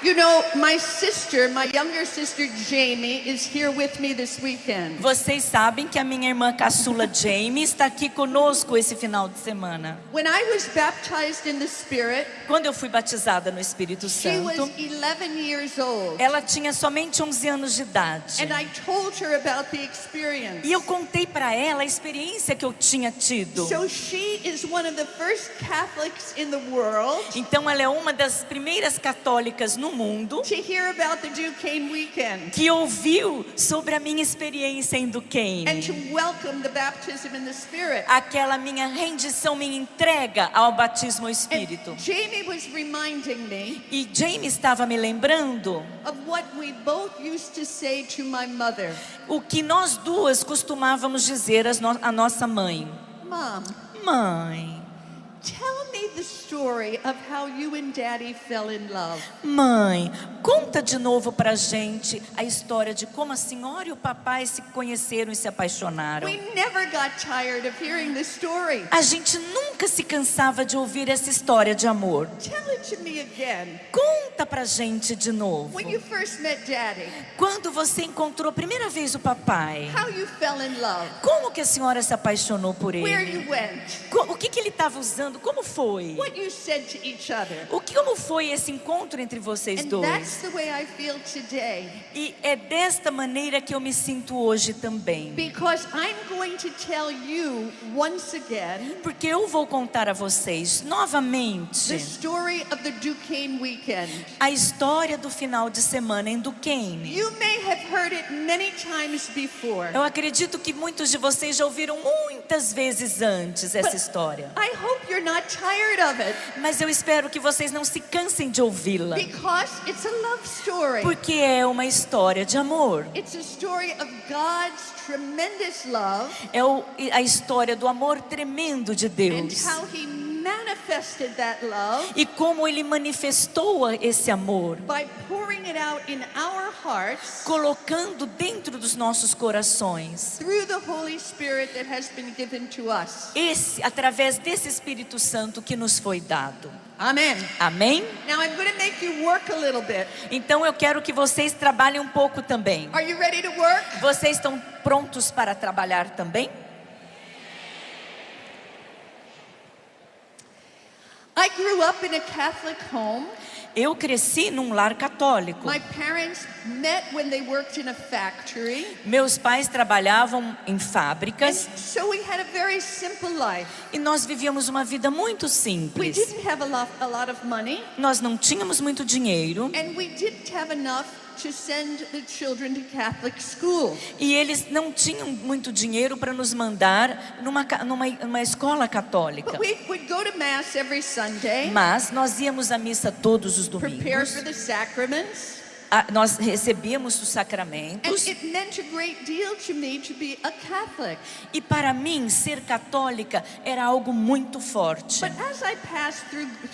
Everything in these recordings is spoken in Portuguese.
You know, my younger sister Jamie is here with me this weekend. Vocês sabem que a minha irmã caçula Jamie está aqui conosco esse final de semana. When I was baptized in the Spirit, Quando eu fui batizada no Espírito she was Santo, 11 years old. ela tinha somente 11 anos de idade. And I told her about the experience. E eu contei para ela a experiência que eu tinha tido. So she is one of the first Catholics in the world Então ela é uma das primeiras católicas no mundo to hear about the Duquesne weekend que ouviu sobre a minha experiência em and Duquesne. to welcome the baptism in the Spirit. Aquela minha rendição, minha entrega ao batismo ao Espírito. And Jamie was reminding me E Jamie estava me lembrando of what we both used to say to my mother. o que nós duas costumávamos dizer à nossa mãe. Mom, Mãe, tell me the story of how you and Daddy fell in love. mãe, conta de novo pra gente a história de como a senhora e o papai se conheceram e se apaixonaram. We never got tired of hearing the story. A gente nunca se cansava de ouvir essa história de amor. Tell it to me again. Conta pra gente de novo. When you first met Daddy, Quando você encontrou a primeira vez o papai, how you fell in love, como que a senhora se apaixonou por where ele? you went, O que que ele estava usando? Como foi? what you said to each other. Como foi esse encontro entre vocês And dois? that's the way I feel today. E é desta maneira que eu me sinto hoje também. Because I'm going to tell you once again Porque eu vou contar a vocês the novamente story of the Duquesne weekend. a história do final de semana em Duquesne. You may have heard it many times before. Eu acredito que muitos de vocês já ouviram muitas vezes antes essa história. I hope you're not tired of it Mas eu espero que vocês não se cansem de ouvi-la. because it's a love story. Porque é uma história de amor. It's a story of God's tremendous love É a história do amor tremendo de and Deus. how He manifested that love E como Ele manifestou esse amor, by pouring it out in our hearts colocando dentro dos nossos corações. through the Holy Spirit that has been given to us. Através desse Espírito Santo que nos foi dado. Amen. Amém? Now I'm going to make you work a little bit. Então eu quero que vocês trabalhem um pouco também. Are you ready to work? Vocês estão prontos para trabalhar também? I grew up in a Catholic home. Eu cresci num lar católico. My parents met when they worked in a factory. Meus pais trabalhavam em And fábricas so we had a very simple life. e nós vivíamos uma vida muito We simples. didn't have a lot of money, Nós não tínhamos muito dinheiro and we didn't have enough to send the children to Catholic school. e eles não tinham muito dinheiro para nos mandar numa escola católica. But we would go to Mass every Sunday, Mas nós íamos à missa todos os prepare domingos. for the sacraments, Nós recebíamos os and sacramentos. it meant a great deal to me to be a Catholic. E para mim, ser católica era algo muito forte. But as I passed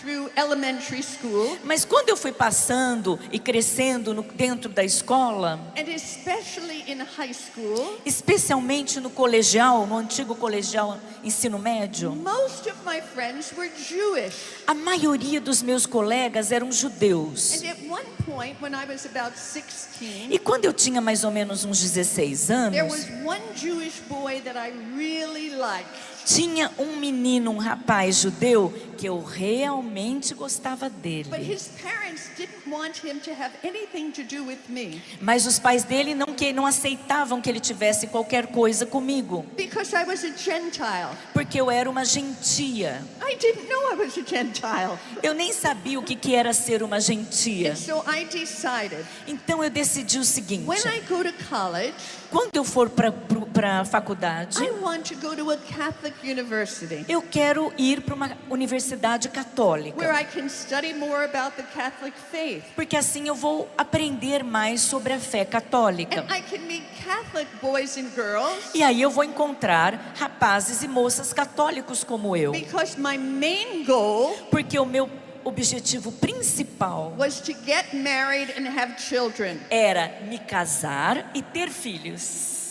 through elementary school, Mas quando eu fui passando e crescendo dentro da escola, and especially in high school, especialmente no colegial, no antigo colegial ensino médio, most of my friends were Jewish. a maioria dos meus colegas eram judeus. And at one point, when I was about 16, E quando eu tinha mais ou menos uns 16 there anos, was one Jewish boy that I really liked. tinha um menino, um rapaz judeu, que eu realmente gostava But dele. his parents didn't want him to have anything to do with me Mas os pais dele não aceitavam que ele tivesse qualquer coisa comigo, because I was a Gentile. porque eu era uma gentia. I didn't know I was a Gentile. Eu nem sabia o que era ser uma gentia. And so I decided, Então eu decidi o seguinte: when I go to college, quando eu for para a faculdade, I want to go to a Catholic university eu quero ir para uma universidade where católica, I can study more about the Catholic faith. porque assim eu vou aprender mais sobre a fé católica. And I can meet Catholic boys and girls E aí eu vou encontrar rapazes e moças católicos como eu, because my main goal porque o meu objetivo principal was to get married and have children. era me casar e ter filhos.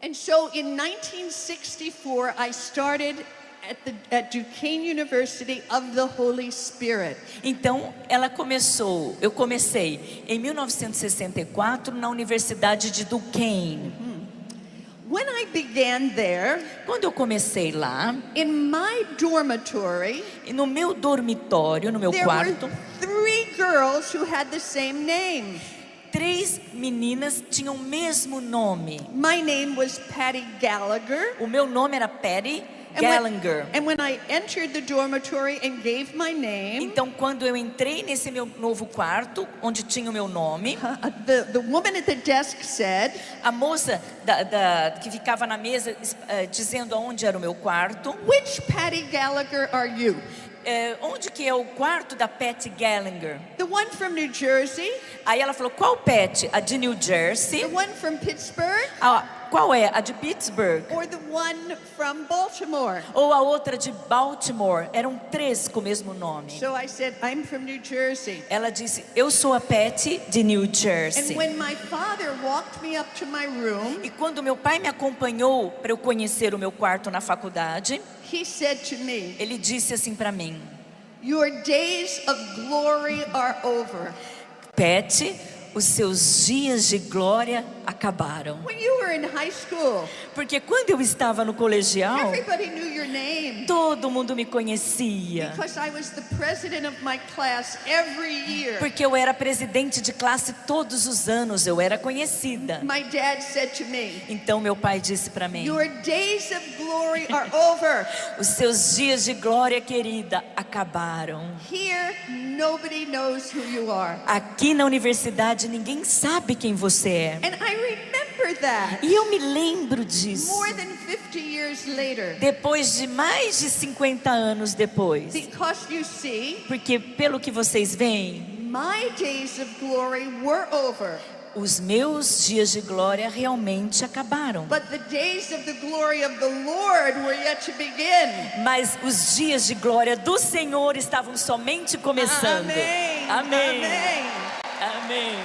And so in 1964, I started at Duquesne University of the Holy Spirit. Então, eu comecei em 1964 na Universidade de Duquesne. When I began there, Quando eu comecei lá, in my dormitory, no meu dormitório, no meu there quarto, were 3 girls who had the same name. 3 meninas tinham o mesmo nome. My name was Patty Gallagher. O meu nome era Patty And Gallagher. when I entered the dormitory and gave my name, Então, quando eu entrei nesse meu novo quarto, onde tinha o meu nome, the woman at the desk said, a moça que ficava na mesa dizendo aonde era o meu quarto, "Which Patty Gallagher are you? onde que é o quarto da Patty Gallagher? The one from New Jersey? Aí ela falou, qual Patty? A de New Jersey? The one from Pittsburgh? Qual é? A de Pittsburgh? Or the one from Baltimore?" Ou a outra de Baltimore? Eram 3 com o mesmo nome. So I said, "I'm from New Jersey." Ela disse, eu sou a Patty de New And Jersey. when my father walked me up to my room, E quando meu pai me acompanhou para eu conhecer o meu quarto na faculdade, he said to me, ele disse assim para mim, "Your days of glory are over." Patty, os seus dias de glória acabaram. When you were in high school, Porque quando eu estava no colegial, everybody knew your name todo mundo me conhecia. because I was the president of my class every year. Porque eu era presidente de classe todos os anos, eu era conhecida. My dad said to me, Então meu pai disse para mim, "Your days of glory are over. os seus dias de glória, querida, acabaram. Here, nobody knows who you are." Aqui na universidade ninguém sabe quem você é. And I remember that E eu me lembro disso. more than 50 years later. Depois de mais de 50 anos depois. Because you see, Porque pelo que vocês veem, my days of glory were over. os meus dias de glória realmente acabaram. But the days of the glory of the Lord were yet to begin. Mas os dias de glória do Senhor estavam somente começando. Amém. Amém. Amém. Amém.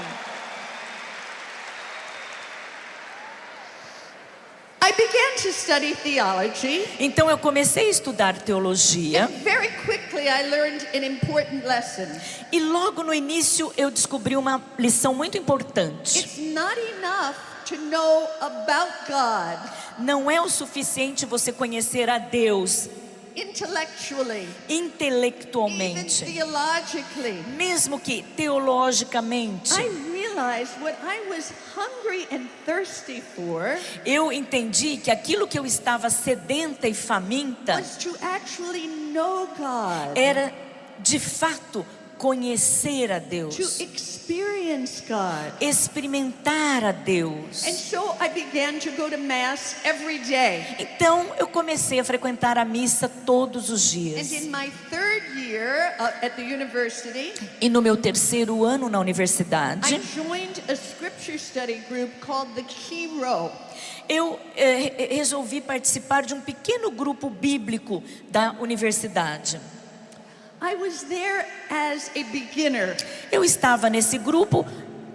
I began to study theology. Então eu comecei a estudar teologia Very quickly I learned an important lesson. e logo no início eu descobri uma lição muito importante. It's not enough to know about God Não é o suficiente você conhecer a Deus intellectually, even intelectualmente, theologically. mesmo que teologicamente. I realized what I was hungry and thirsty for Eu entendi que aquilo que eu estava sedenta e faminta was to actually know God, era de fato conhecer a to Deus, experience God. experimentar a Deus. And so I began to go to Mass every day. Então eu comecei a frequentar a missa todos os And dias. in my 3rd year at the university, E no meu 3º ano na I universidade, joined a scripture study group called the Key Row. eu resolvi participar de um pequeno grupo bíblico da universidade. I was there as a beginner. Eu estava nesse grupo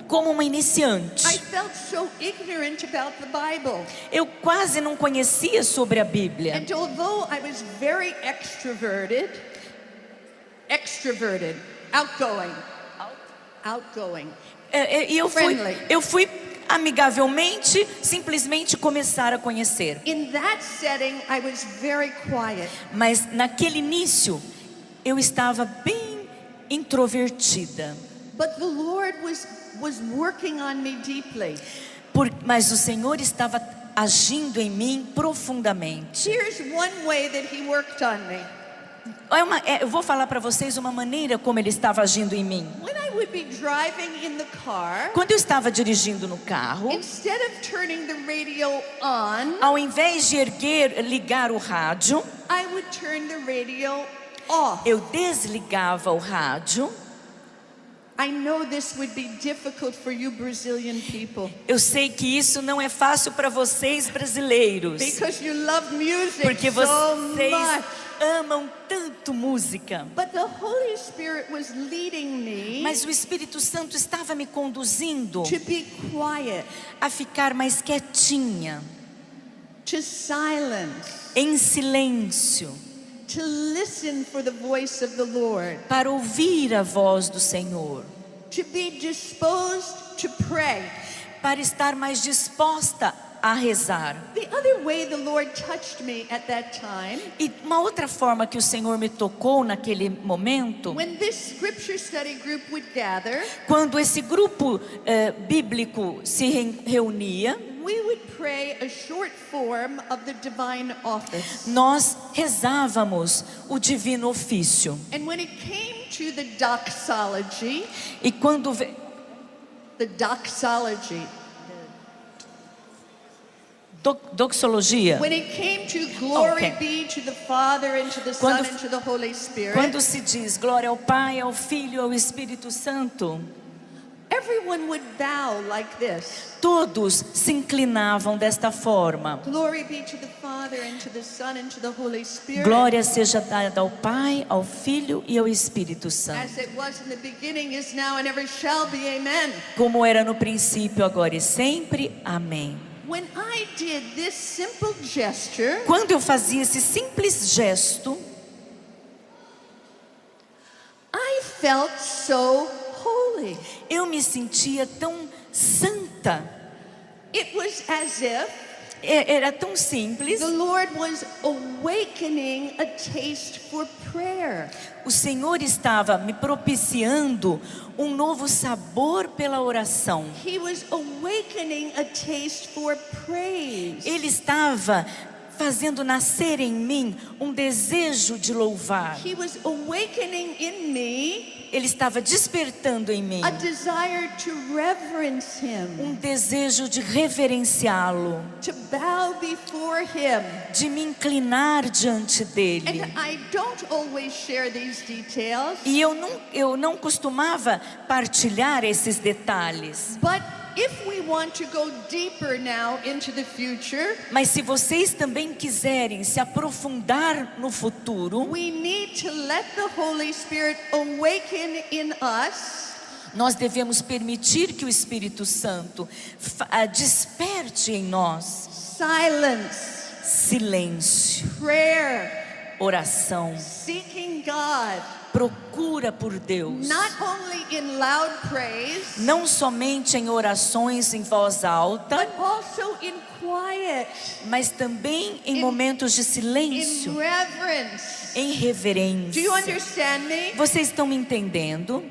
como uma I iniciante. felt so ignorant about the Bible. Eu quase não conhecia sobre a Bíblia. And although I was very outgoing, E Friendly. eu fui amigavelmente, simplesmente começar a conhecer. in that setting, I was very quiet. Mas naquele início, eu estava bem introvertida. But the Lord was working on me deeply. Mas o Senhor estava agindo em mim profundamente. Here's one way that He worked on me. Eu vou falar para vocês uma maneira como Ele estava agindo em mim. When I would be driving in the car, Quando eu estava dirigindo no carro, instead of turning the radio on, ao invés de ligar o rádio, I would turn the radio off. eu desligava o rádio. I know this would be difficult for you Brazilian people Eu sei que isso não é fácil para vocês brasileiros, because you love music porque so vocês much. amam tanto música. But the Holy Spirit was leading me Mas o Espírito Santo estava me conduzindo to be quiet, a ficar mais quietinha, to silence, em silêncio, to listen for the voice of the Lord, para ouvir a voz do Senhor, to be disposed to pray. para estar mais disposta a rezar. The other way the Lord touched me at that time, E uma outra forma que o Senhor me tocou naquele momento, when this scripture study group would gather, quando esse grupo bíblico se reunia, we would pray a short form of the divine office. nós rezávamos o divino ofício. And when it came to the doxology, E quando the doxology, doxologia, when it came to glory Okay. be to the Father and to the Son Quando- and to the Holy Spirit, quando se diz glória ao Pai, ao Filho e ao Espírito Santo, everyone would bow like this. todos se inclinavam desta forma. Glory be to the Father and to the Son and to the Holy Spirit. Glória seja dada ao Pai, ao Filho e ao Espírito Santo. As it was in the beginning, is now, and ever shall be. Amen. Como era no princípio, agora e sempre. Amém. When I did this simple gesture, Quando eu fazia esse simples gesto, I felt so holy. eu me sentia tão santa. It was as if Era tão simples. the Lord was awakening a taste for prayer. O Senhor estava me propiciando um novo sabor pela oração. He was awakening a taste for praise. Ele estava fazendo nascer em mim um desejo de louvar. He was awakening in me Ele estava despertando em mim a desire to reverence Him, um desejo de reverenciá-lo, to bow before Him. de me inclinar diante dele. And I don't always share these details, E eu não costumava partilhar esses detalhes. but if we want to go deeper now into the future, Mas se vocês também quiserem se aprofundar no futuro, we need to let the Holy Spirit awaken in us nós devemos permitir que o Espírito Santo desperte em nós silence, silêncio, prayer, oração, seeking God, procura por Deus. not only in loud praise, Não somente em orações em voz alta, but also in quiet, mas também em momentos de in silêncio, reverence. em Do you reverência. understand me? Vocês estão me entendendo?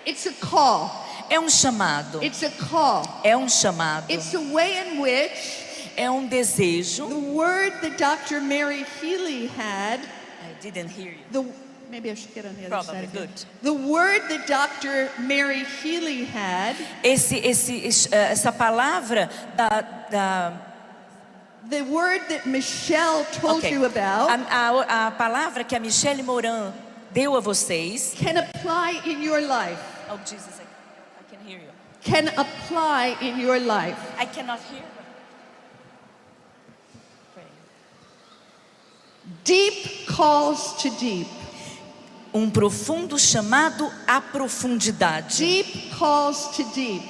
It's a call. É um chamado. It's a call. É um chamado. It's a way in which É um desejo. the word that Dr. Mary Healy had, I didn't hear you. maybe I should get on the other Probably, side. of it. good. The word that Dr. Mary Healy had, Essa palavra the word that Michelle told Ok. you about, A palavra que a Michelle Moran deu a vocês. can apply in your life. Oh Jesus, I can hear you. Can apply in your life. I cannot hear. Pray. Deep calls to deep. Um profundo chamado à profundidade. Deep calls to deep.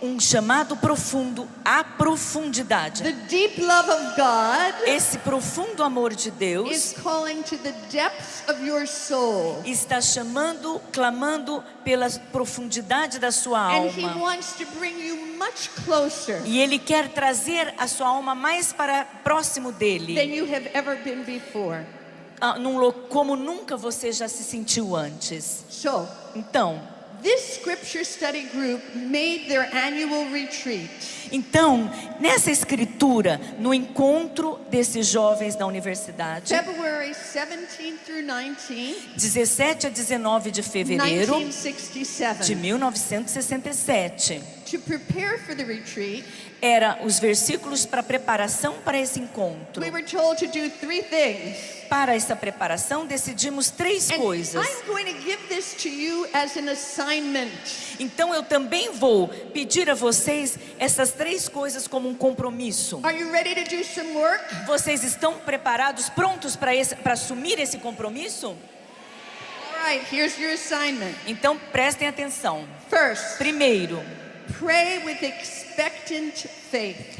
Um chamado profundo à profundidade. The deep love of God Esse profundo amor de is Deus calling to the depths of your soul. está chamando, clamando pela profundidade da sua And He alma. wants to bring you much closer E Ele quer trazer a sua alma mais para próximo dele. than you have ever been before. Como nunca você já se sentiu antes. So, Então, this scripture study group made their annual retreat. nessa escritura, no encontro desses jovens da universidade, February 17 through 19, 17 a 19 de fevereiro 1967. de 1967, To prepare for the retreat, era os versículos para preparação para esse encontro. we were told to do three things. Para essa preparação, decidimos três And coisas. I'm going to give this to you as an assignment. Então eu também vou pedir a vocês essas três coisas como um compromisso. Are you ready to do some work? Vocês estão preparados, prontos para assumir esse compromisso? All right, here's your assignment. Então prestem atenção. First, Primeiro, pray with expectant faith.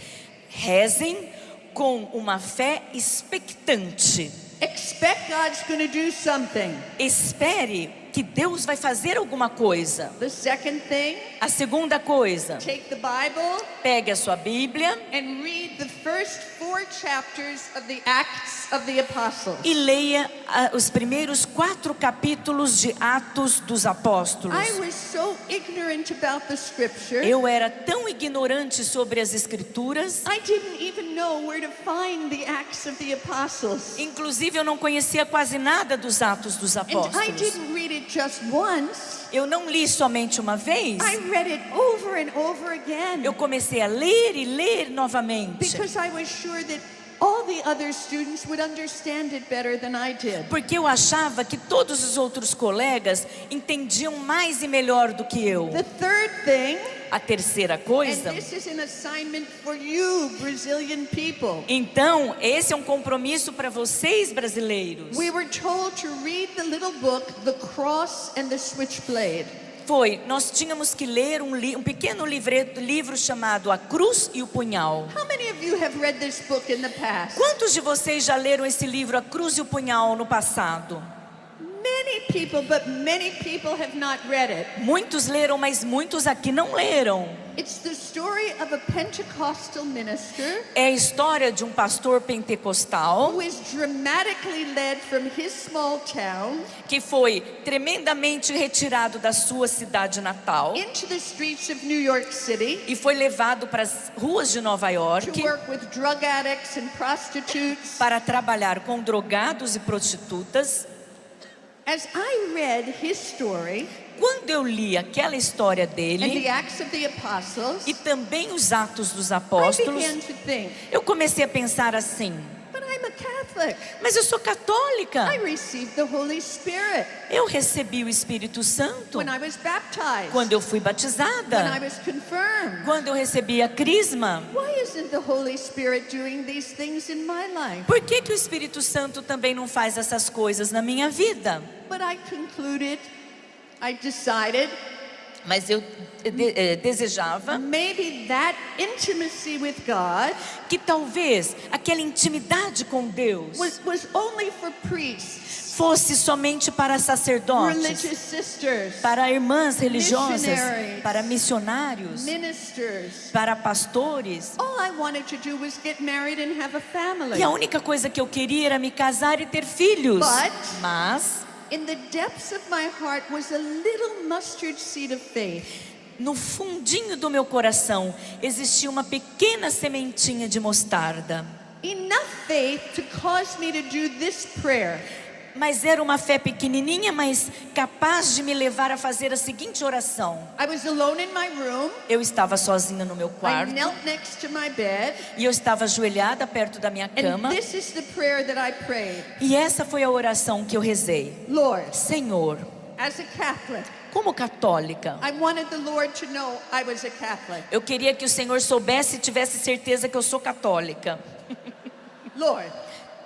rezem com uma fé expectante. Expect God's going to do something. Espere que Deus vai fazer alguma coisa. The second thing, A segunda coisa, take the Bible pegue a sua Bíblia and read the first 4 chapters of the Acts of the Apostles. e leia os primeiros 4 capítulos de Atos dos Apóstolos. I was so ignorant about the scripture. Eu era tão ignorante sobre as Escrituras, I didn't even know where to find the Acts of the Apostles. inclusive eu não conhecia quase nada dos Atos dos And I Apóstolos. didn't read it just once. Eu não li somente uma vez, I read it over and over again. eu comecei a ler e ler novamente. Because I was sure that all the other students would understand it better than I did. Porque eu achava que todos os outros colegas entendiam mais e melhor do que eu. The third thing, A terceira and coisa, this is an assignment for you, Brazilian people. então, esse é um compromisso para vocês brasileiros. We were told to read the little book, The Cross and the Switchblade. Nós tínhamos que ler um pequeno livro chamado A Cruz e o Punhal. How many of you have read this book in the past? Quantos de vocês já leram esse livro A Cruz e o Punhal no passado? Many people, but many people have not read it. Muitos leram, mas muitos aqui não leram. It's the story of a Pentecostal minister É a história de um pastor pentecostal who is dramatically led from his small town que foi tremendamente retirado da sua cidade natal into the streets of New York City e foi levado para as ruas de Nova to York work with drug addicts and prostitutes. para trabalhar com drogados e prostitutas. As I read his story Quando eu li aquela história and dele the Acts of the Apostles, e também os Atos dos I Apóstolos, began to think, eu comecei a pensar assim: but I'm a Catholic. mas eu sou católica, I received the Holy Spirit eu recebi o Espírito Santo when I was baptized, quando eu fui when I batizada, was confirmed. quando eu recebi a crisma. Why isn't the Holy Spirit doing these things in my life? Por que que o Espírito Santo também não faz essas coisas na minha vida? But I concluded, I decided, Mas eu desejava maybe that intimacy with God que talvez aquela intimidade com Deus was only for priests, fosse somente para sacerdotes, religious sisters, para irmãs religiosas, missionaries, para missionários, ministers. para pastores. All I wanted to do was get married and have a family. E a única coisa que eu queria era me casar e ter filhos. But- Mas In the depths of my heart was a little mustard seed of faith. no fundinho do meu coração existia uma pequena sementinha de mostarda. Enough faith to cause me to do this prayer. Mas era uma fé pequenininha, mas capaz de me levar a fazer a seguinte oração. I was alone in my room. Eu estava sozinha no meu I quarto knelt next to my bed. e eu estava ajoelhada perto da minha And cama. this is the prayer that I prayed. E essa foi a oração que eu rezei. Lord, Senhor, as a Catholic, como católica, I wanted the Lord to know I was a Catholic. eu queria que o Senhor soubesse e tivesse certeza que eu sou católica. Lord,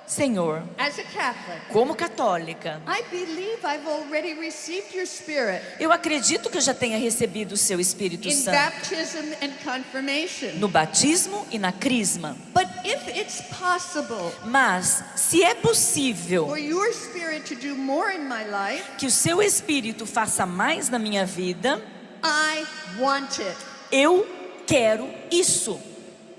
Senhor, as a Catholic, como católica, I believe I've already received your Spirit eu acredito que eu já tenha recebido o seu Espírito in Santo baptism and confirmation. no batismo e na crisma. But if it's possible Mas, se é possível for your Spirit to do more in my life, que o seu Espírito faça mais na minha vida, I want it. eu quero isso.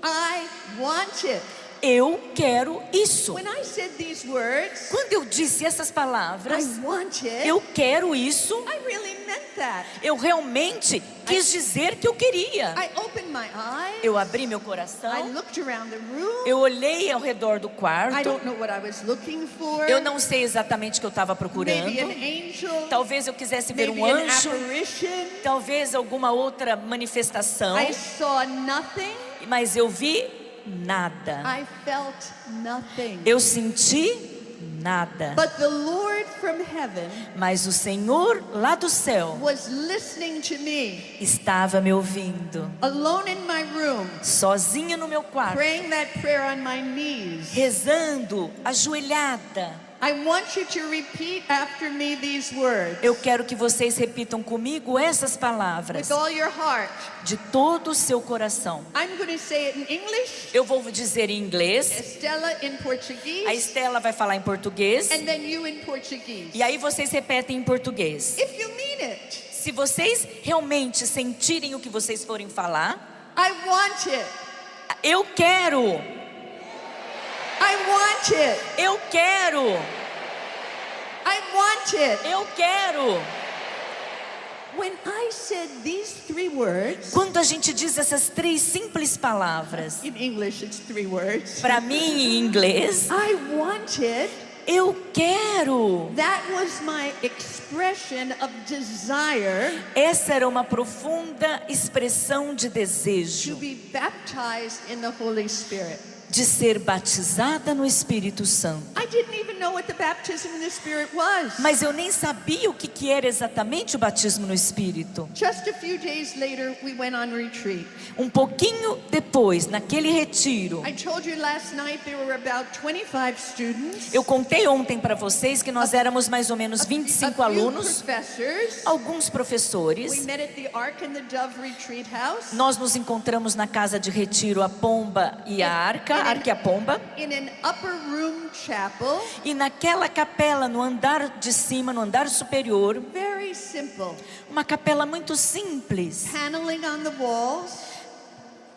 I want it. Eu quero isso. When I said these words, Quando eu disse essas palavras, I want it, eu quero isso, I really meant that. eu realmente quis dizer que eu queria. I opened my eyes. Eu abri meu I coração, looked around the room. eu olhei ao redor do I quarto. don't know what I was looking for. Eu não sei exatamente o que eu estava procurando. Maybe an angel. Talvez eu quisesse ver Maybe um an anjo, apparition. talvez alguma outra manifestação, I saw nothing. mas eu vi nada. I felt nothing. Eu senti nada. But the Lord from heaven Mas o Senhor lá do céu was listening to me, estava me ouvindo, alone in my room, sozinha no meu quarto, praying that prayer on my knees. rezando, ajoelhada. I want you to repeat after me these words. Eu quero que vocês repitam comigo essas palavras With all your heart. de todo o seu coração. I'm going to say it in English, Eu vou dizer em inglês, Estela in a Portuguese, Estela vai falar em português, and then you in Portuguese. e aí vocês repetem em português. If you mean it, Se vocês realmente sentirem o que vocês forem falar, I want it. eu quero, I want it. eu quero, I want it. eu quero. When I said these 3 words, Quando a gente diz essas 3 simples palavras, in English it's 3 words. para mim em inglês, I want it. eu quero. That was my expression of desire Essa era uma profunda expressão de to desejo be baptized in the Holy Spirit. de ser batizada no Espírito Santo. I didn't even know what the baptism in the Spirit was. Mas eu nem sabia o que era exatamente o batismo no Espírito. Just a few days later, we went on retreat. Um pouquinho depois, naquele retiro, I told you last night there were about 25 students, eu contei ontem para vocês que nós éramos mais ou menos 25 a few alunos, professors. alguns We professores. met at the Ark and the Dove Retreat House Nós nos encontramos na casa de retiro a Pomba e a Arca e a Pomba. in an upper room chapel. E naquela capela, no andar de cima, no andar superior, Very simple. uma capela muito simples, Paneling on the walls,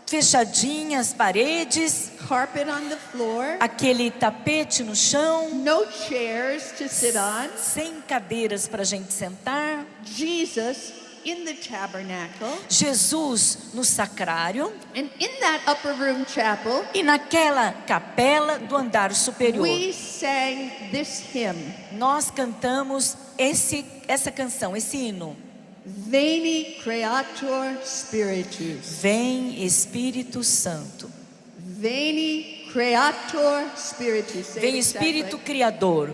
fechadinha as paredes, carpet on the floor, aquele tapete no chão, no chairs to sit on, sem cadeiras para a gente sentar, Jesus in the tabernacle, Jesus no sacrário and in that upper room chapel, e naquela capela do andar superior. we sang this hymn, Nós cantamos essa canção, esse hino. Veni Creator Spiritus. Vem Espírito Santo, Veni Creator Spiritus. Say vem it Espírito exactly. Criador.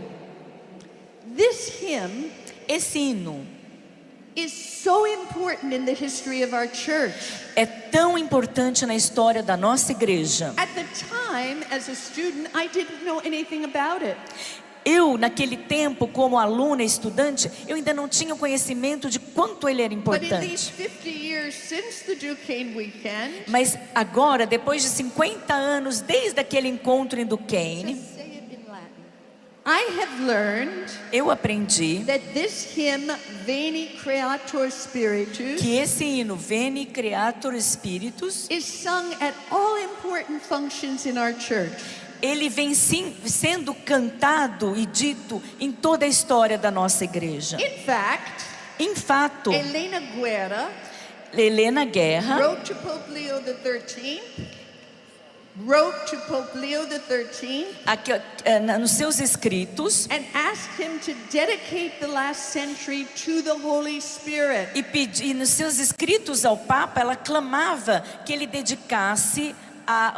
This hymn Esse hino is so important in the history of our church. é tão importante na história da nossa igreja. At the time, as a student, I didn't know anything about it. Eu, naquele tempo, como aluna e estudante, eu ainda não tinha o conhecimento de quanto ele era But in these importante. 50 years since the Duquesne weekend, Mas agora, depois de 50 anos, desde aquele encontro em Duquesne, just say it in Latin. I have learned eu aprendi that this hymn, Veni Creator Spiritus, que esse hino, Veni Creator Spiritus, is sung at all important functions in our church. ele vem sim, sendo cantado e dito em toda a história da nossa igreja. In fact, Em fato, Helena Guerra Helena Guerra wrote to Pope Leo XIII, nos seus escritos, and asked him to dedicate the last century to the Holy Spirit. e nos seus escritos ao Papa, ela clamava que ele dedicasse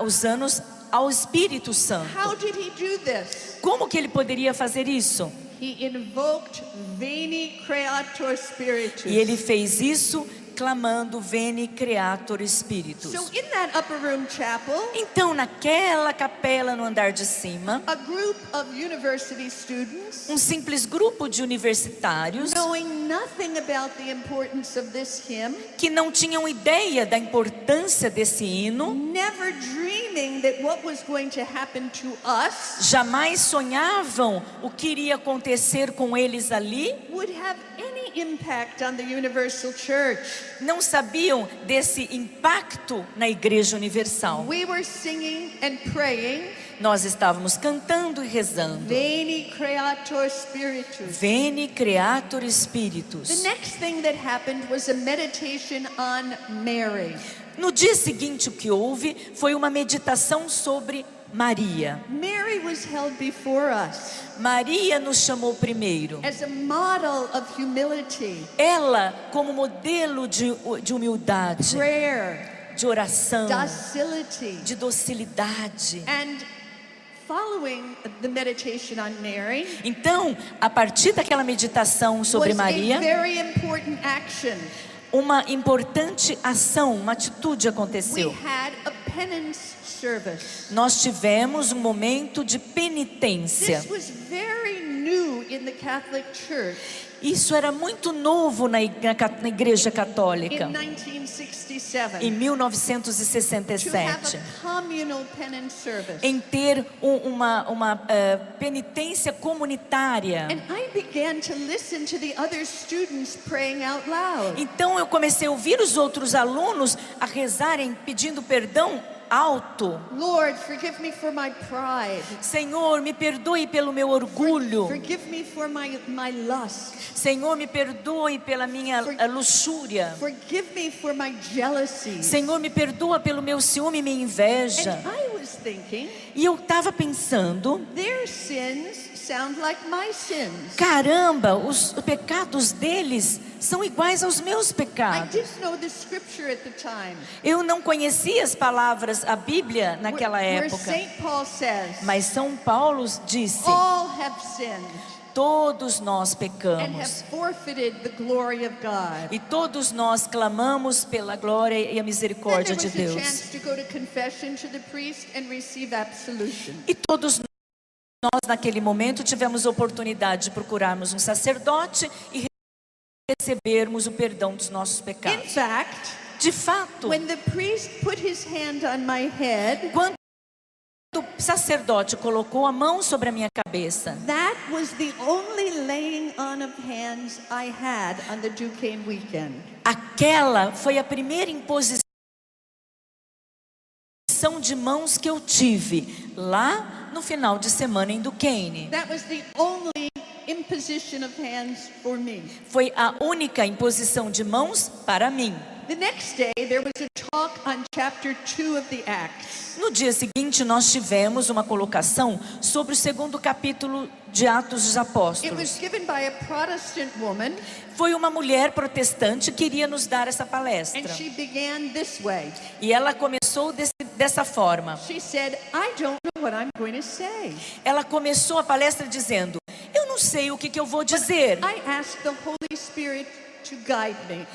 os anos ao Espírito Santo. How did he do this? Como que ele poderia fazer isso? He invoked Veni Creator Spiritus. E ele fez isso clamando Veni Creator Spiritus. So in that upper room chapel, Então, naquela capela no andar de cima, a group of university students, um simples grupo de universitários knowing nothing about the importance of this hymn, que não tinham ideia da importância desse hino, never dreaming that what was going to happen to us jamais sonhavam o que iria acontecer com eles ali, would have any impact on the universal church. não sabiam desse impacto na Igreja Universal. We were singing and praying, Nós estávamos cantando e rezando. Veni Creator Spiritus. Veni Creator The Spiritus. next thing that happened was a meditation on Mary. No dia seguinte, o que houve foi uma meditação sobre Maria. Mary was held before us Maria nos chamou primeiro. as a model of humility, Ela como modelo de humildade, prayer, de oração, docility. de docilidade. And following the meditation on Mary Então, a partir daquela meditação sobre was a Maria, very important action. uma importante ação, uma atitude We aconteceu. had a penance service. Nós tivemos um momento de penitência. This was very new in the Catholic Church Isso era muito novo na Igreja Católica, in 1967. em To have 1967, a communal penance service. em ter uma penitência comunitária. And I began to listen to the other students praying out loud. Então eu comecei a ouvir os outros alunos a rezarem pedindo perdão alto. Lord, forgive me for my pride. Senhor, me perdoe pelo meu orgulho. Forgive me for my lust. Senhor, me perdoe pela minha luxúria. Forgive me for my jealousy. Senhor, me perdoa pelo meu ciúme e minha inveja. And I was thinking, E eu estava pensando, their sins sound like my sins. caramba, os pecados deles são iguais aos meus I pecados. didn't know the scripture at the time. Eu não conhecia as palavras, a Bíblia naquela Where época. St. Paul says, Mas São Paulo disse, all have sinned todos nós and pecamos. have forfeited the glory of God. E todos nós clamamos pela glória e a Then misericórdia there de was a Deus. chance to go to confession to the priest and receive absolution. E todos nós, naquele momento, tivemos a oportunidade de procurarmos um sacerdote e recebermos o perdão dos nossos In pecados. fact, De fato, when the priest put his hand on my head, quando o sacerdote colocou a mão sobre a minha cabeça, that was the only laying on of hands I had on the Duquesne weekend. aquela foi a primeira imposição de mãos que eu tive lá no final de semana em Duquesne. That was the only imposition of hands for me. Foi a única imposição de mãos para mim. The next day, there was a talk on chapter 2 of the Acts. No dia seguinte, nós tivemos uma colocação sobre o segundo capítulo de Atos dos It was Apóstolos. given by a Protestant woman, Foi uma mulher protestante que iria nos dar essa and palestra. she began this way. E ela começou dessa forma. She said, I don't know what I'm going to say. Ela começou a palestra dizendo, eu não sei o que eu vou dizer. I asked the Holy Spirit to guide me.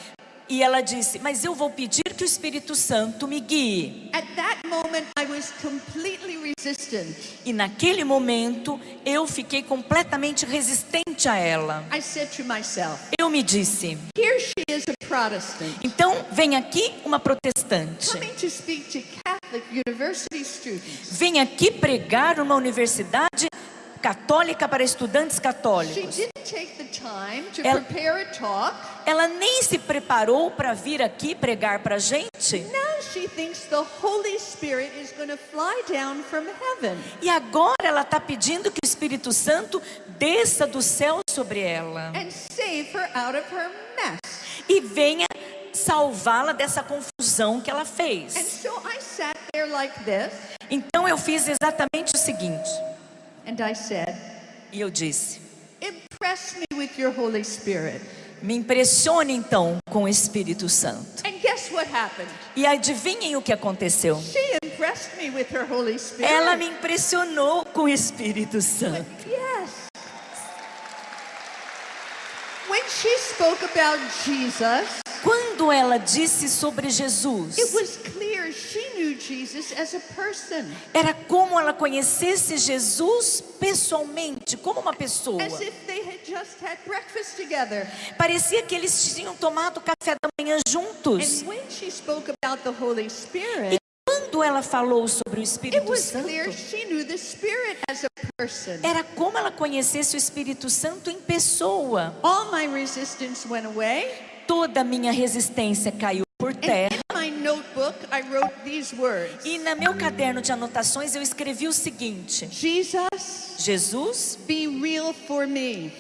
E ela disse, mas eu vou pedir que o Espírito Santo me guie. At that moment, I was completely resistant. E naquele momento, eu fiquei completamente resistente a ela. I said to myself, Eu me disse, here she is a Protestant, então vem aqui uma protestante. coming to speak to Catholic university students. Vem aqui pregar numa universidade católica para estudantes She católicos. didn't take the time to Ela- prepare a talk. Ela nem se preparou para vir aqui pregar para a gente. Now she thinks the Holy Spirit is going to fly down from heaven. E agora ela está pedindo que o Espírito Santo desça do céu sobre ela. And save her out of her mess. E venha salvá-la dessa confusão que ela And fez. so I sat there like this, Então eu fiz exatamente o seguinte. and I said, E eu disse, impress me with your Holy Spirit. me impressione então com o Espírito Santo. And guess what happened? E adivinhem o que aconteceu? She impressed me with her Holy Spirit. Ela me impressionou com o Espírito Santo. Yes. When she spoke about Jesus, Quando ela disse sobre Jesus, it was clear she knew Jesus as a person, era como ela conhecesse Jesus pessoalmente, como uma pessoa. as if they had just had breakfast together. Parecia que eles tinham tomado café da manhã juntos. And when she spoke about the Holy Spirit, Quando ela falou sobre o it Espírito was Santo, clear she knew the Spirit as a person. era como ela conhecesse o Espírito Santo em pessoa. All my resistance went away. Toda a minha resistência caiu por And terra. in my notebook, I wrote these words. E no meu caderno de anotações eu escrevi o seguinte: Jesus, Jesus, be real for me.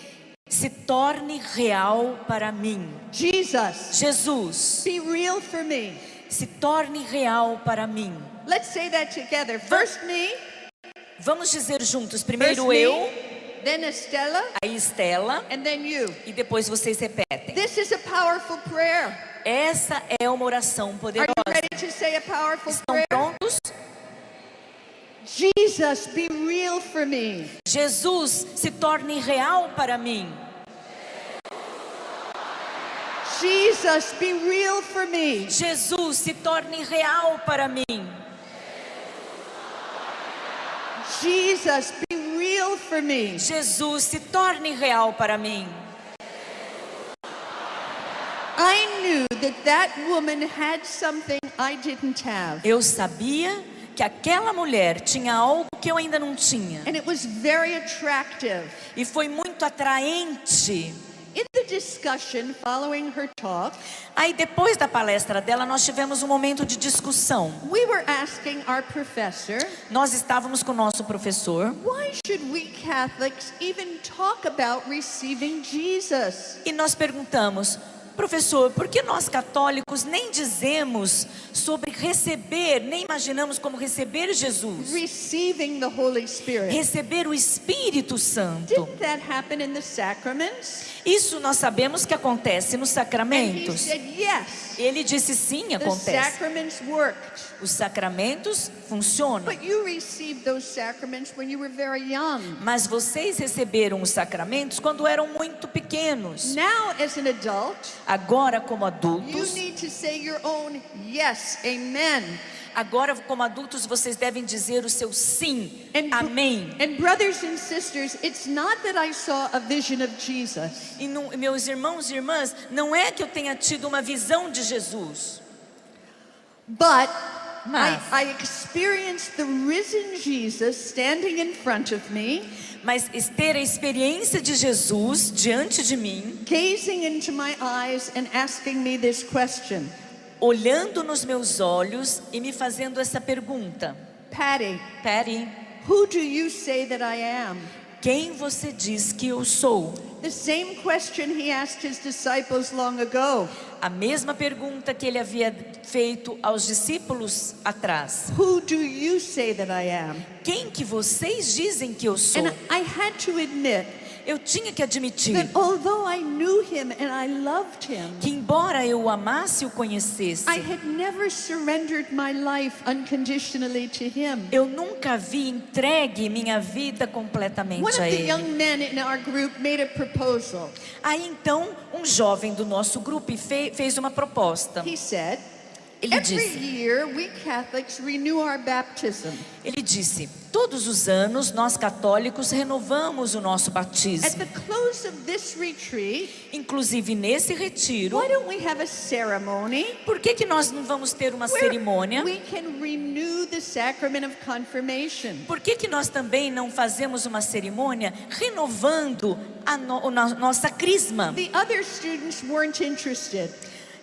se torne real para mim. Jesus, Jesus, be real for me. se torne real para mim. Let's say that together. First me, Vamos dizer juntos, first primeiro me, eu, then Estella, aí Estela, and then you. e depois vocês repetem. This is a powerful prayer. Essa é uma oração Are poderosa. you ready to say a powerful Estão prayer? prontos? Jesus, be real for me. Jesus, se torne real para mim. Jesus, be real for me. Jesus, se torne real para mim. Jesus, be real for me. Jesus, se torne real para mim. I knew that woman had something I didn't have. Eu sabia que aquela mulher tinha algo que eu ainda não tinha. And it was very attractive. E foi muito atraente. In the discussion following her talk, Aí depois da palestra dela, nós tivemos um momento de discussão. we were asking our professor, Nós estávamos com o nosso professor why should we Catholics even talk about receiving Jesus? e nós perguntamos: professor, por que nós católicos nem dizemos sobre receber, nem imaginamos como receber Jesus? Receiving the Holy Spirit. Receber o Espírito Santo. Didn't that happen in the sacraments? Isso nós sabemos que acontece nos And he sacramentos. said, yes, Ele disse sim, the acontece. sacraments worked. Os sacramentos funcionam. But you received those sacraments when you were very young. Mas vocês receberam os sacramentos quando eram muito pequenos. Now, as an adult, Agora, como you adultos, need to say your own yes, amen. agora como adultos vocês devem dizer o seu sim. And, Amém. and brothers and sisters, it's not that I saw a vision of Jesus. E meus irmãos e irmãs, não é que eu tenha tido uma visão de Jesus, But Mas- I experienced the risen Jesus standing in front of me, mas ter a experiência de Jesus diante de mim, gazing into my eyes and asking me this question. olhando nos meus olhos e me fazendo essa pergunta: Patty, Patty, who do you say that I am? quem você diz que eu sou? The same question he asked his disciples long ago. A mesma pergunta que ele havia feito aos discípulos atrás. Who do you say that I am? Quem que vocês dizem que eu sou? And I had to admit Eu tinha que admitir that although I knew him and I loved him, que embora eu o amasse e o conhecesse, I had never surrendered my life unconditionally to him. eu nunca havia entregue minha vida One completamente of a the ele. young men in our group made a proposal. Aí então, um jovem do nosso grupo fez uma proposta. He said, Ele every disse, year we Catholics renew our baptism. todos os anos nós católicos renovamos o nosso At batismo. the close of this retreat, Inclusive nesse retiro, why don't we have a ceremony por que nós não vamos ter uma where cerimônia? we can renew the sacrament of confirmation? Por que nós também não fazemos uma cerimônia renovando a nossa crisma? The other students weren't interested.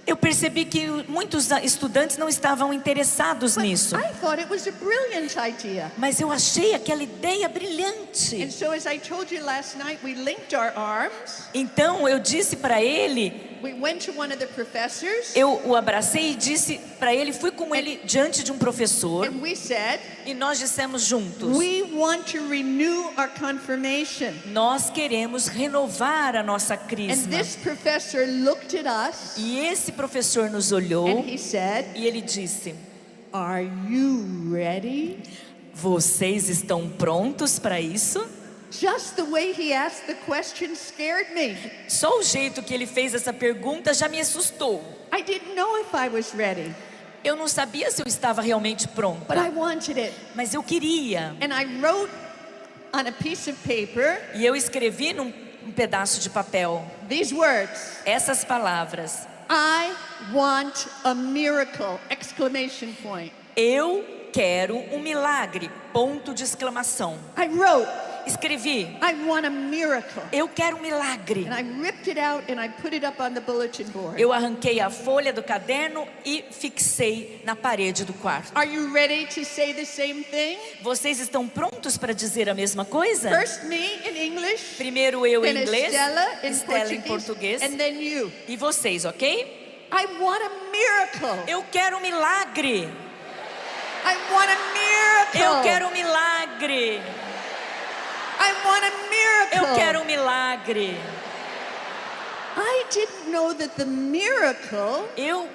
Eu percebi que muitos estudantes não estavam interessados But nisso. I thought it was a brilliant idea. Mas eu achei aquela ideia brilhante. And so as I told you last night, we linked our arms. Então eu disse para ele, We went to one of the professors eu o abracei e disse para ele, fui com ele diante de um professor and we said, e nós dissemos juntos: we want to renew our confirmation. nós queremos renovar a nossa And crisma. this professor looked at us E esse professor nos olhou and he said, e ele disse: are you ready? vocês estão prontos para isso? Just the way he asked the question scared me. Só o jeito que ele fez essa pergunta já me assustou. I didn't know if I was ready, Eu não sabia se eu estava realmente but pronta, I wanted it. mas eu queria. And I wrote on a piece of paper E eu escrevi num pedaço de papel these words, essas palavras: I want a miracle! Exclamation point. eu quero um milagre, ponto de exclamação. I wrote, Escrevi: I want a miracle. eu quero um milagre. And I ripped it out and I put it up on the bulletin board. Eu arranquei a folha do caderno e fixei na parede do quarto. Are you ready to say the same thing? Vocês estão prontos para dizer a mesma coisa? First me in English, Primeiro eu em then inglês, Estela em português and then you. e vocês, ok? I want a miracle. Eu quero um milagre. I want a miracle. Eu quero um milagre. I want a miracle. Eu quero um milagre. I didn't know that the miracle Eu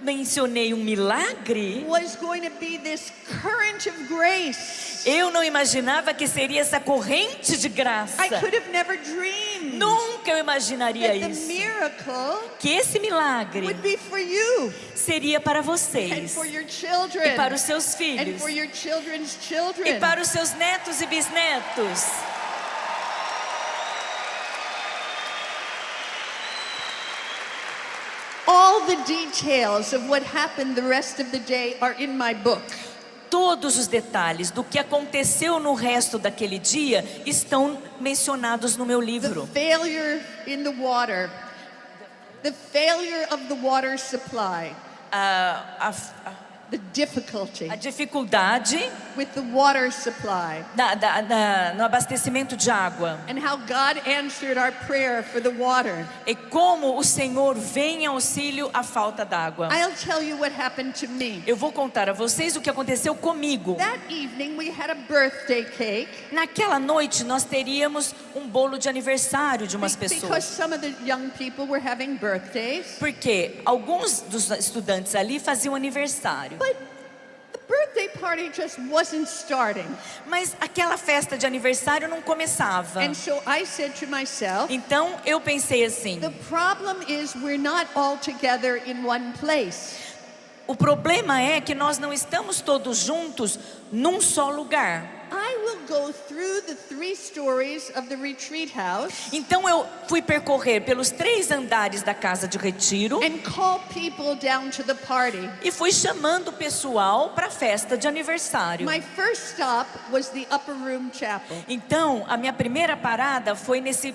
mencionei um milagre. was going to be this current of grace. Eu não imaginava que seria essa corrente de graça. I could have never dreamed Nunca eu imaginaria that the isso. miracle Que esse milagre would be for you seria para and vocês for your e children para os seus and filhos for your children's e children. para os seus netos e bisnetos. all the details of what happened the rest of the day are in my book. Todos os detalhes do que aconteceu no resto daquele dia estão mencionados no meu The livro. failure in the water. The failure of the water supply. A The difficulty dificuldade with the water supply. no abastecimento de água. And how God answered our prayer for the water. E como o Senhor vem em auxílio à falta d'água. I'll tell you what happened to me. Eu vou contar a vocês o que aconteceu comigo. That evening we had a birthday cake. Naquela noite nós teríamos um bolo de aniversário de umas Because pessoas. some of the young people were having birthdays. Porque alguns dos estudantes ali faziam aniversário. But the birthday party just wasn't starting. Mas aquela festa de aniversário não começava. And so I said to myself, Então eu pensei assim, the problem is we're not all together in one place. o problema é que nós não estamos todos juntos num só lugar. I will go through the 3 stories of the retreat house Então eu fui percorrer pelos 3 andares da casa de retiro and call people down to the party. e fui chamando o pessoal para a festa de aniversário. My first stop was the upper room chapel. Então a minha primeira parada foi nesse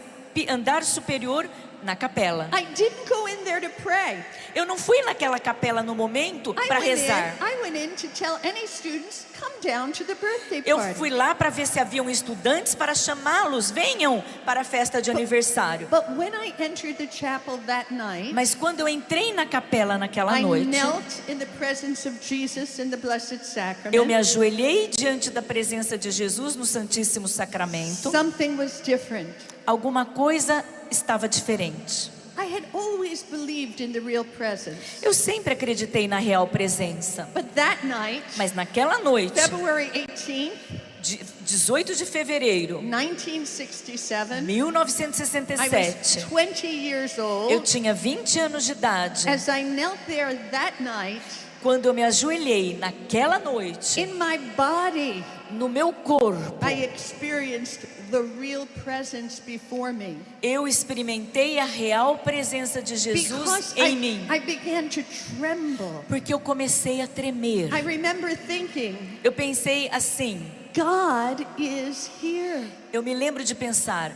andar superior na capela. I didn't go in there to pray. Eu não fui naquela capela no momento para rezar. I went in to tell any students, come down to the birthday Eu party. fui lá para ver se haviam estudantes para chamá-los, venham para a festa de aniversário. But when I entered the chapel that night, Mas quando eu entrei na capela naquela I noite, knelt in the presence of Jesus in the Blessed Sacrament. eu me ajoelhei diante da presença de Jesus no Santíssimo Sacramento. Something was different. Alguma coisa estava diferente. I had always believed in the real presence. Eu sempre acreditei na real presença. But that night, Mas naquela noite, February 18th, 18 de fevereiro, 1967, I was 1967, 20 years eu old. tinha 20 anos de idade. As I knelt there that night, Quando eu me ajoelhei naquela noite, in my body, no meu corpo, I experienced the real presence before me. eu experimentei a real presença de Jesus Because em mim. I began to tremble. Porque eu comecei a tremer. I remember thinking, Eu pensei assim, God is here. eu me lembro de pensar,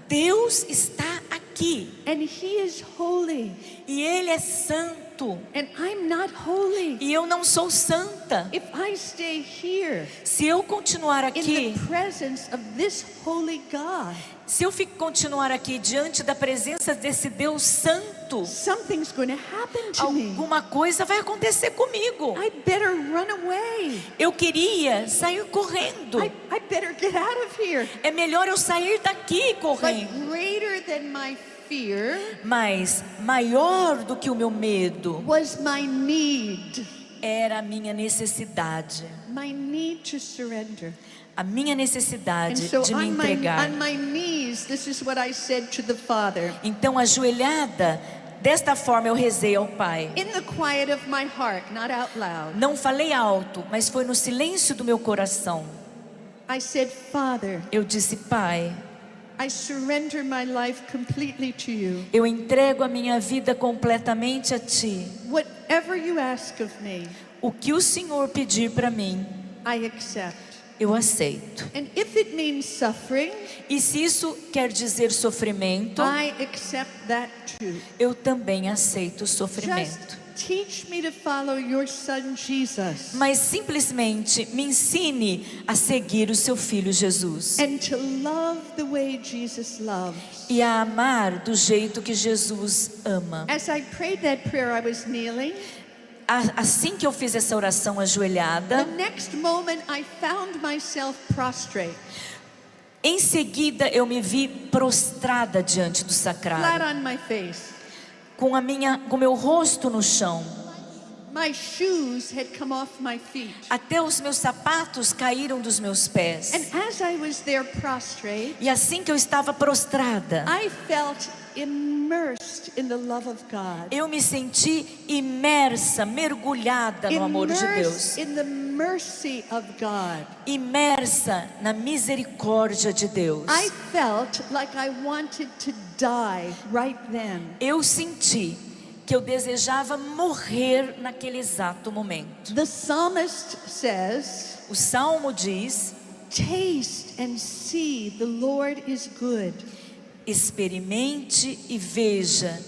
Deus está aqui And He is holy. e Ele é santo And I'm not holy. e eu não sou santa. If I stay here Se eu continuar in aqui, the presence of this holy God, se eu continuar aqui diante da presença desse Deus santo, something's going to happen to me. alguma coisa vai acontecer comigo. I better run away. Eu queria sair correndo. I better get out of here. É melhor eu sair daqui correndo. But greater than my fear Mas maior do que o meu medo was my need. era a minha necessidade. My need to surrender. A minha And necessidade so de me entregar. on my knees, this is what I said to the Father. Então, ajoelhada, desta forma eu rezei ao Pai. In the quiet of my heart, not out loud. Não falei alto, mas foi no silêncio do meu coração. I said, Father, Eu disse, Pai, I surrender my life completely to you. eu entrego a minha vida completamente a Ti. Whatever you ask of me, O que o Senhor pedir para mim, I accept. eu aceito. And if it means suffering, E se isso quer dizer sofrimento, I accept that too. eu também aceito o Just sofrimento. teach me to follow your son Jesus Mas simplesmente me ensine a seguir o seu Filho Jesus. and to love the way Jesus loves. E a amar do jeito que Jesus ama. As I prayed that prayer, I was kneeling. Assim que eu fiz essa oração The ajoelhada, next moment, I found myself prostrate, em seguida eu me vi prostrada diante do flat sacrário, on my face. com meu rosto no chão. My shoes had come off my feet. Até os meus sapatos caíram dos meus pés. And as I was there prostrate, E assim que eu estava prostrada, I felt immersed in the love of God. eu me senti imersa, mergulhada no amor de Deus. Immersed in the mercy of God. Imersa na misericórdia de Deus. I felt like I wanted to die right then. Eu senti que eu desejava morrer naquele exato momento. The psalmist says, O Salmo diz: taste and see the Lord is good. experimente e veja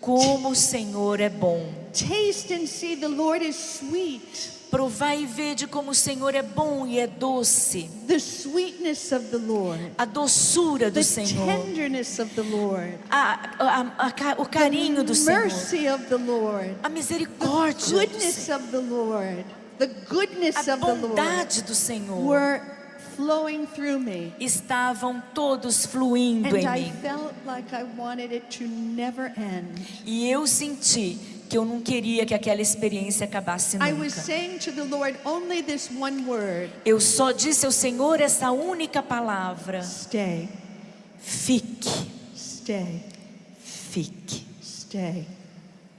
como o Senhor é bom. Taste and see the Lord is sweet. Provai e vede como o Senhor é bom e é doce. The sweetness of the Lord. A doçura do The Senhor. tenderness of the Lord. O carinho do The Senhor. mercy of the Lord. A misericórdia do Goodness Senhor. of the Lord. The goodness A of the Lord bondade do Senhor. were flowing through me. Estavam todos fluindo And em I mim. felt like I wanted it to never end. E eu senti que eu não queria que aquela experiência acabasse I was nunca. saying to the Lord only this one word. Eu só disse ao Senhor essa única palavra: Stay, fique, stay, fique, stay.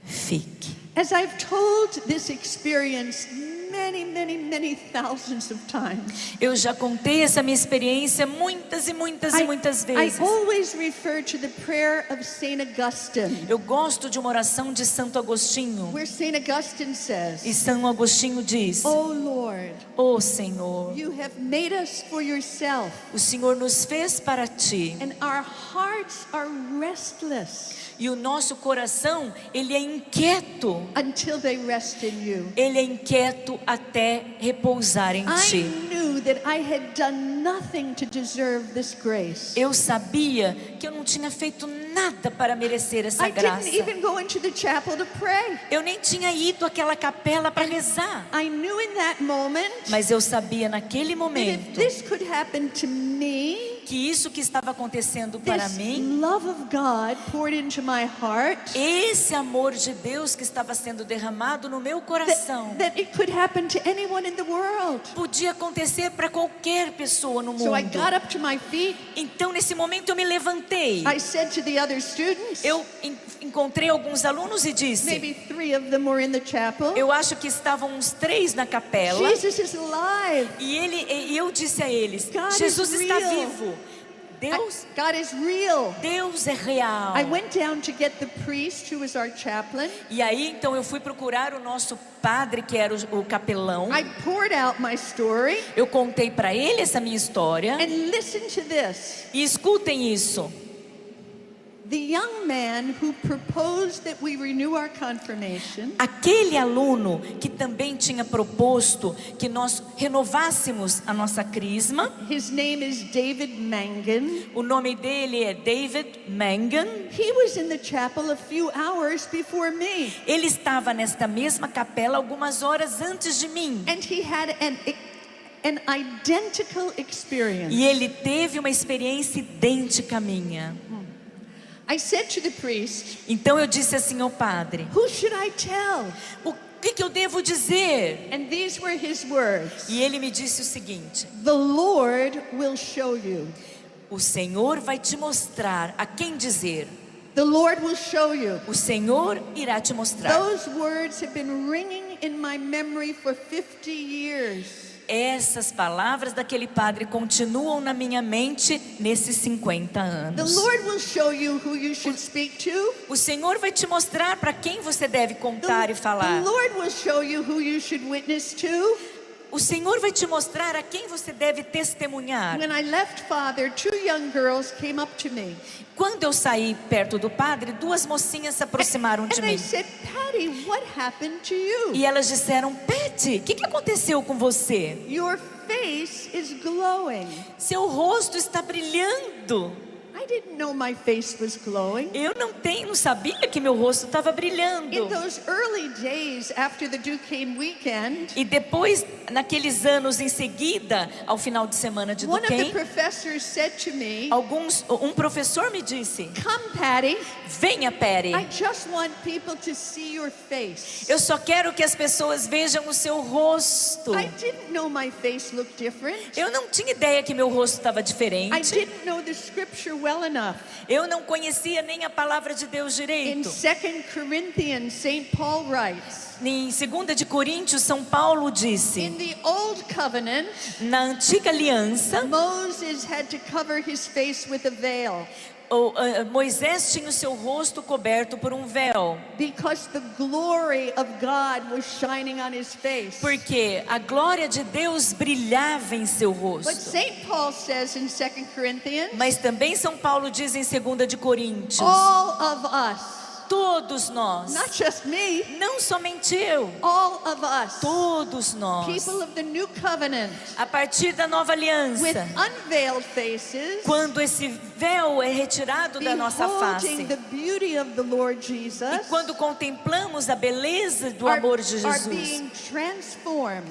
fique. As I've told this experience many thousands of times, Eu já contei essa minha experiência muitas e muitas e muitas I vezes. always refer to the prayer of Saint Augustine, Eu gosto de uma oração de Santo Agostinho. where Saint Augustine E says, São Agostinho diz: "Oh Lord, ó Senhor, you have made us for yourself, o Senhor nos fez para Ti. and our hearts are restless E o nosso coração, ele é inquieto. until they rest in you." Ele é inquieto até repousar em I Ti. knew that I had done nothing to deserve this grace. Eu sabia que eu não tinha feito nada para merecer essa I graça. didn't even go into the chapel to pray. Eu nem tinha ido àquela capela para rezar. I knew in that moment Mas eu sabia naquele that if momento this could happen to me, que isso que estava acontecendo para this mim, love of God poured into my heart, esse amor de Deus que estava sendo derramado no meu coração, that it could happen to anyone in the world. podia acontecer para qualquer pessoa no So I mundo. got up to my feet. Então nesse momento eu me levantei. I said to the other students, Eu encontrei alguns alunos e disse: maybe 3 of them were in the chapel, eu acho que estavam uns 3 na capela. Jesus is alive. E eu disse a eles: God Jesus is está real. vivo. God is real. Deus é real. I went down to get the priest who was our chaplain. E aí então eu fui procurar o nosso padre, que era o capelão. I poured out my story, Eu contei para ele essa minha história. and listen to this. E escutem isso. The young man who proposed that we renew our confirmation, Aquele aluno que também tinha proposto que nós renovássemos a nossa crisma, his name is David Mangan. o nome dele é David Mangan. He was in the chapel a few hours before me, Ele estava nesta mesma capela algumas horas antes de mim. and he had an identical experience. E ele teve uma experiência idêntica à minha. I said to the priest, Então eu disse assim ao padre: who should I tell? o que eu devo dizer? And these were his words. E ele me disse o seguinte: The Lord will show you. o Senhor vai te mostrar a quem dizer. The Lord will show you. O Senhor irá te mostrar. Those words have been ringing in my memory for 50 years. Essas palavras daquele padre continuam na minha mente nesses 50 The anos. Lord will show you who you should speak to. O Senhor vai te mostrar para quem você deve contar e The falar. Lord will show you who you should witness to. O Senhor vai te mostrar a quem você deve testemunhar. When I left Father, 2 young girls came up to me. Quando eu saí perto do padre, 2 mocinhas se aproximaram de And they mim. said, Patty, what happened to you? E elas disseram: Patty, o que aconteceu com você? Your face is glowing. Seu rosto está brilhando. I didn't know my face was glowing. Eu não sabia que meu rosto estava In brilhando. those early days after the Duquesne weekend, E depois, naqueles anos em seguida, ao final de semana de one of the Duquesne, professors said to me, um professor me disse: come, Patty, venha, Patty. I just want people to see your face. Eu só quero que as pessoas vejam o seu rosto. I didn't know my face looked different. Eu não tinha ideia que meu rosto estava I diferente. didn't know the scripture well enough. Eu não conhecia nem a palavra de Deus In direito. 2 Corinthians, St. Paul writes, Em 2 de Coríntios, São Paulo disse: in the old covenant, na antiga aliança, Moses had to cover his face with a veil. Moisés tinha o seu rosto coberto por um véu, because the glory of God was shining on his face. porque a glória de Deus brilhava em seu But rosto. St. Paul says in 2 Corinthians, Mas também São Paulo diz em 2 de Coríntios, all of us, todos nós, not just me, não somente eu, all of us, todos nós, people of the new covenant, a partir da nova with aliança, unveiled faces, quando esse véu é retirado da nossa beholding face, the beauty of the Lord Jesus, e quando contemplamos a beleza do amor de are Jesus, being transformed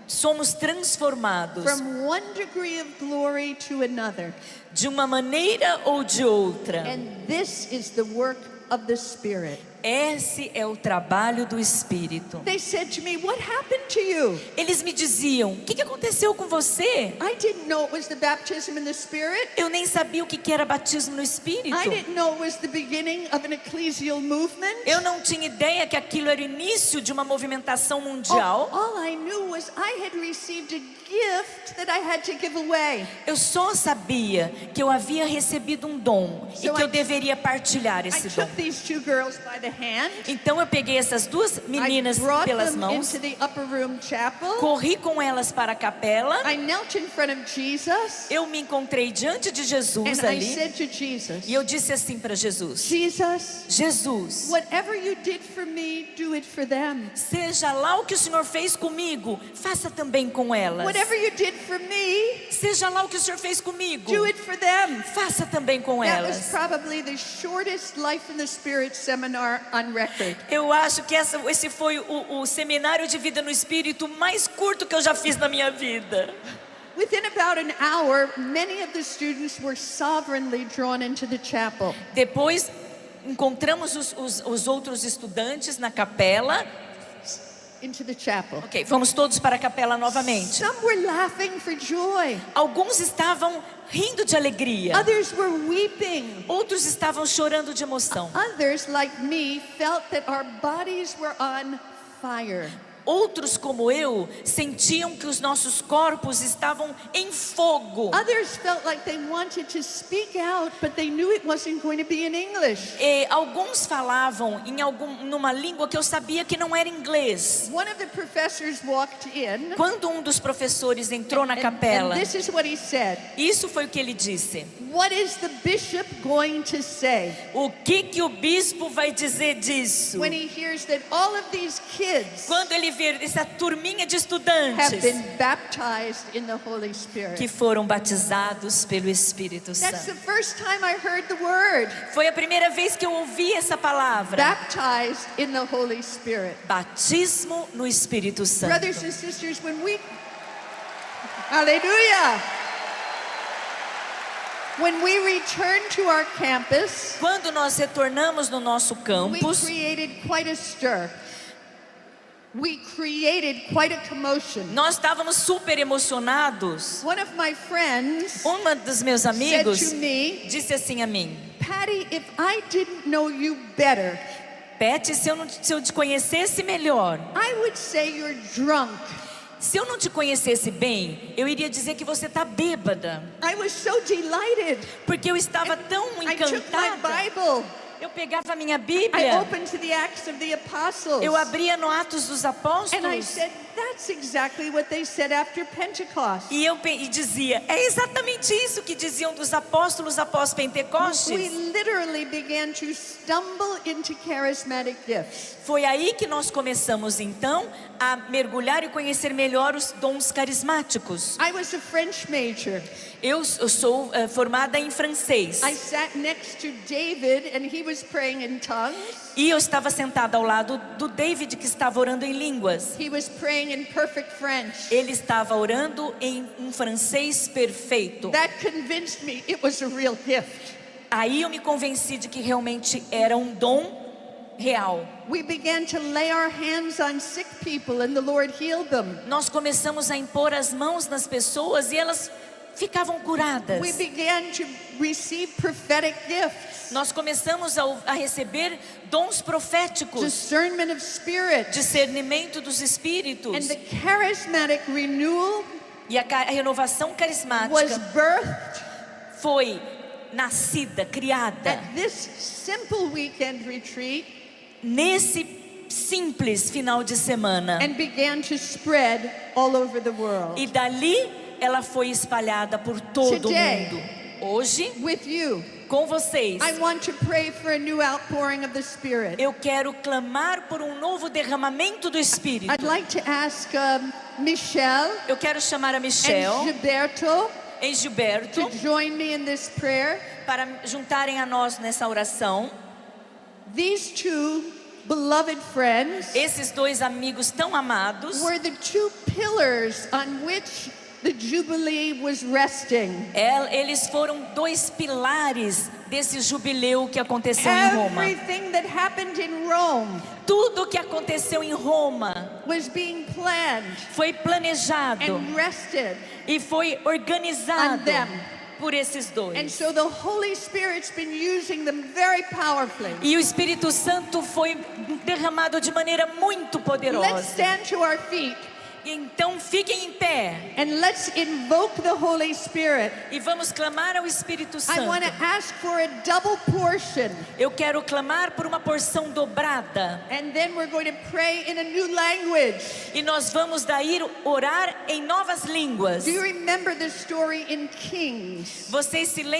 somos transformados from one degree of glory to another. de uma maneira ou de outra. And this is the work of the Spirit. Esse é o trabalho do Espírito. They said to me, what happened to you? Eles me diziam: o que aconteceu com você? I didn't know it was the baptism in the Spirit. Eu nem sabia o que era batismo no Espírito. I didn't know it was the beginning of an ecclesial movement. Eu não tinha ideia que aquilo era o início de uma movimentação mundial. All I knew was I had received a gift that I had to give away. Eu só sabia que eu havia recebido um dom e que eu deveria partilhar I esse dom. took these two girls by the hand. Então eu peguei essas duas I meninas brought pelas them mãos, into the upper room chapel. corri com elas para a capela. I knelt in front of Jesus. Eu me encontrei diante de Jesus And I ali said to Jesus, e eu disse assim para Jesus: Jesus, Jesus, whatever you did for me, do it for them. seja lá o que o Senhor fez comigo, faça também com elas. Whatever you did for me, Seja lá o que o Senhor fez comigo, do it for them. faça também com That was elas. probably the shortest Life in the Spirit seminar on record. Eu acho que esse foi o seminário de vida no Espírito mais curto que eu já fiz na minha vida. Within about an hour, many of the students were sovereignly drawn into the chapel. Depois encontramos os outros estudantes na capela. Into the chapel. Ok, vamos todos para a capela novamente. Some were laughing for joy. Alguns estavam rindo de alegria. Others were weeping. Outros estavam chorando de emoção. Others, like me, felt that our bodies were on fire. Outros, como eu, sentiam que os nossos corpos estavam em fogo. Others felt like they wanted to speak out, but they knew it wasn't going to be in English. E alguns falavam numa língua que eu sabia que não era inglês. One of the professors walked in, Quando um dos professores entrou na capela, and this is what he said. isso foi o que ele disse: What is the bishop going to say o que o bispo vai dizer disso? when he hears that all of these kids Quando ele ver essa turminha de have estudantes been baptized in the Holy Spirit? que foram batizados pelo Espírito That's the Santo. first time I heard the word, Foi a primeira vez que eu ouvi essa palavra. baptized in the Holy Spirit. Batismo no Espírito Santo. Brothers and sisters, when we, hallelujah, when we return to our campus, Quando nós retornamos no nosso we campus, created quite a stir. We created quite a commotion. nós estávamos super emocionados. One of my friends Uma dos meus said amigos to me, disse assim a mim: Patty, if I didn't know you better, Pet, se eu te conhecesse melhor, I would say you're drunk. se eu não te conhecesse bem, eu iria dizer que você está bêbada. I was so delighted. Porque eu estava tão I took my encantada. Bible. Eu pegava a minha I Bíblia, opened to the Acts of the Apostles. eu abria no Atos dos And I Apóstolos said, that's exactly what they said after Pentecost. e dizia: é exatamente isso que diziam dos apóstolos após We Pentecostes. literally began to stumble into charismatic gifts. Foi aí que nós começamos então a mergulhar e conhecer melhor os dons carismáticos. I was a French major. Eu sou formada em francês I sat next to David and he was praying in tongues. e eu estava sentada ao lado do David, que estava orando em línguas. He was praying in perfect French. Ele estava orando em um francês perfeito. That convinced me it was a real gift. Aí eu me convenci de que realmente era um dom real. We began to lay our hands on sick people and the Lord healed them. Nós começamos a impor as mãos nas pessoas e elas ficavam curadas. We began to receive prophetic gifts, Nós começamos a receber dons proféticos, discernment of spirit, discernimento dos and espíritos. the charismatic renewal E a renovação was carismática birthed foi nascida, criada at this simple weekend retreat nesse simples final de semana. and began to spread all over the world. E dali ela foi espalhada por todo o Today, mundo. Hoje, with you, com vocês, I want to pray for a new outpouring of the Spirit. eu quero clamar por um novo derramamento do Espírito. I'd like to ask Michelle Eu quero chamar a and Michelle Gilberto e Gilberto to join me in this prayer. para juntarem a nós nessa oração. These two beloved friends Esses dois amigos tão amados, were the two pillars on which the Jubilee was resting. eles foram dois pilares desse jubileu que aconteceu em Roma. Everything that happened in Rome Tudo que aconteceu em Roma was being planned foi planejado and rested e foi on organizado them. por esses And dois. so the Holy Spirit's been using them very powerfully. E o Espírito Santo foi derramado de maneira muito Let's poderosa. stand to our feet Então fiquem em pé and let's invoke the Holy Spirit. e vamos clamar ao Espírito I want Santo. to ask for a double portion, Eu quero clamar por uma porção dobrada. and then we're going to pray in a new language. E nós vamos daí orar em novas línguas. Do you remember the story in Kings? Vocês se lembram